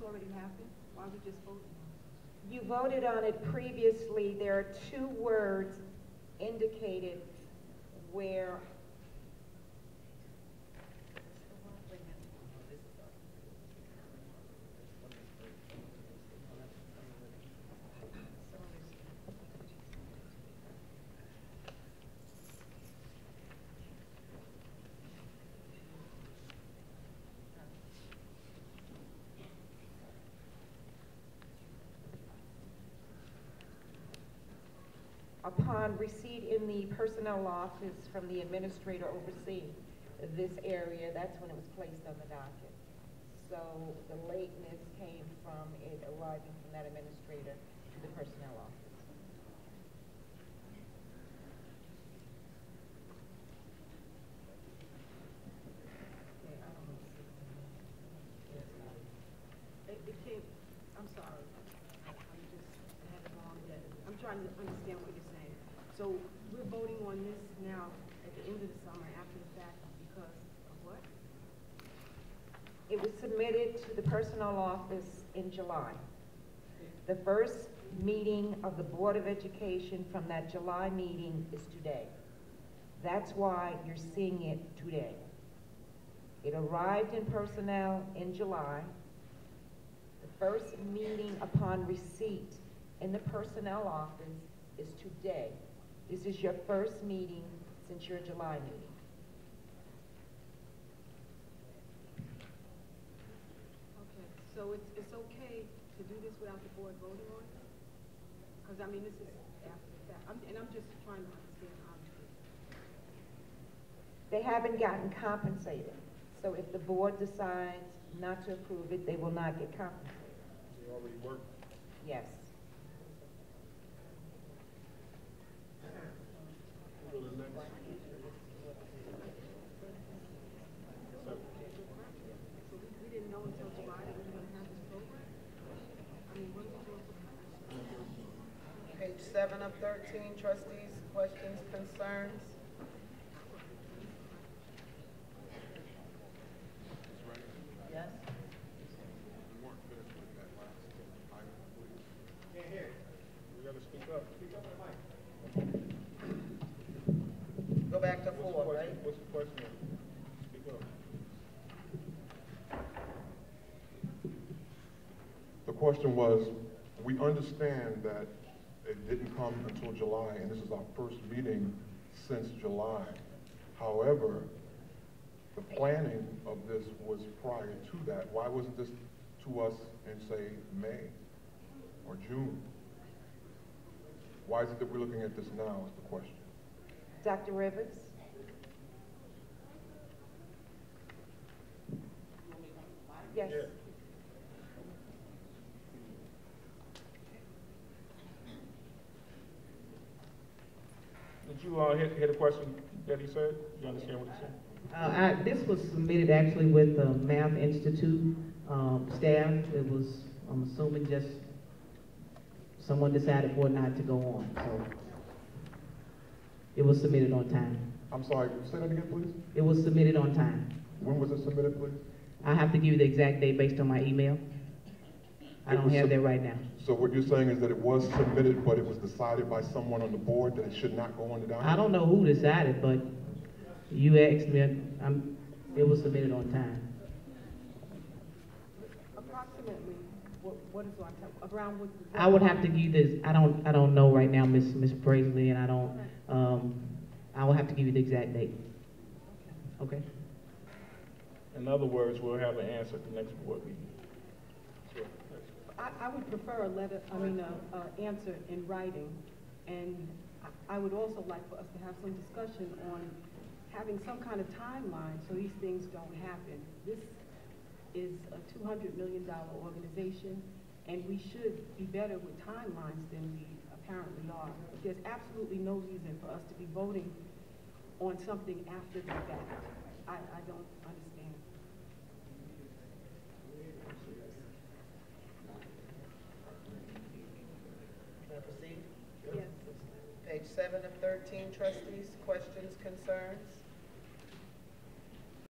already happened? Why are we just voting on it? You voted on it previously. There are two words indicated where upon receipt in the personnel office from the administrator overseeing this area, that's when it was placed on the docket. So the lateness came from it arriving from that administrator to the personnel office. It came, I'm sorry. I just had the wrong day. I'm trying to understand what you're saying. So we're voting on this now at the end of the summer after the fact because of what? It was submitted to the personnel office in July. The first meeting of the Board of Education from that July meeting is today. That's why you're seeing it today. It arrived in personnel in July. The first meeting upon receipt in the personnel office is today. This is your first meeting since your July meeting. Okay, so it's okay to do this without the board voting on it? Because, I mean, this is after the fact. I'm just trying to understand how to do it. They haven't gotten compensated. So if the board decides not to approve it, they will not get compensated. They already worked. Yes. So the next. So we didn't know until July that we were going to have this program? I mean, what are we doing for Page 7 of 13, trustees, questions, concerns? Yes? We weren't finished with that last item, please. Can't hear. We gotta speak up. Speak up on the mic. Go back to 4, right? What's the question? Speak up. The question was, we understand that it didn't come until July, and this is our first meeting since July. However, the planning of this was prior to that. Why wasn't this to us in, say, May or June? Why is it that we're looking at this now is the question. Dr. Rivers? Yes. Yeah. Did you hear the question that he said? You understand what he said? This was submitted actually with the Math Institute staff. It was, I'm assuming, just someone decided for it not to go on. So it was submitted on time. I'm sorry, say that again, please? It was submitted on time. When was it submitted, please? I have to give you the exact date based on my email. I don't have that right now. So what you're saying is that it was submitted, but it was decided by someone on the board that it should not go on the document? I don't know who decided, but you asked me, it was submitted on time. approximately, what is on top, around what? I would have to give this, I don't know right now, Miss Paisley, and I don't, I will have to give you the exact date. Okay? In other words, we'll have an answer at the next board meeting. Sure. I would prefer a letter, answer in writing, and I would also like for us to have some discussion on having some kind of timeline so these things don't happen. This is a $200 million organization, and we should be better with timelines than we apparently are. There's absolutely no reason for us to be voting on something after the fact. I don't understand. Can I proceed? Yes. Page 7 of 13, trustees, questions, concerns?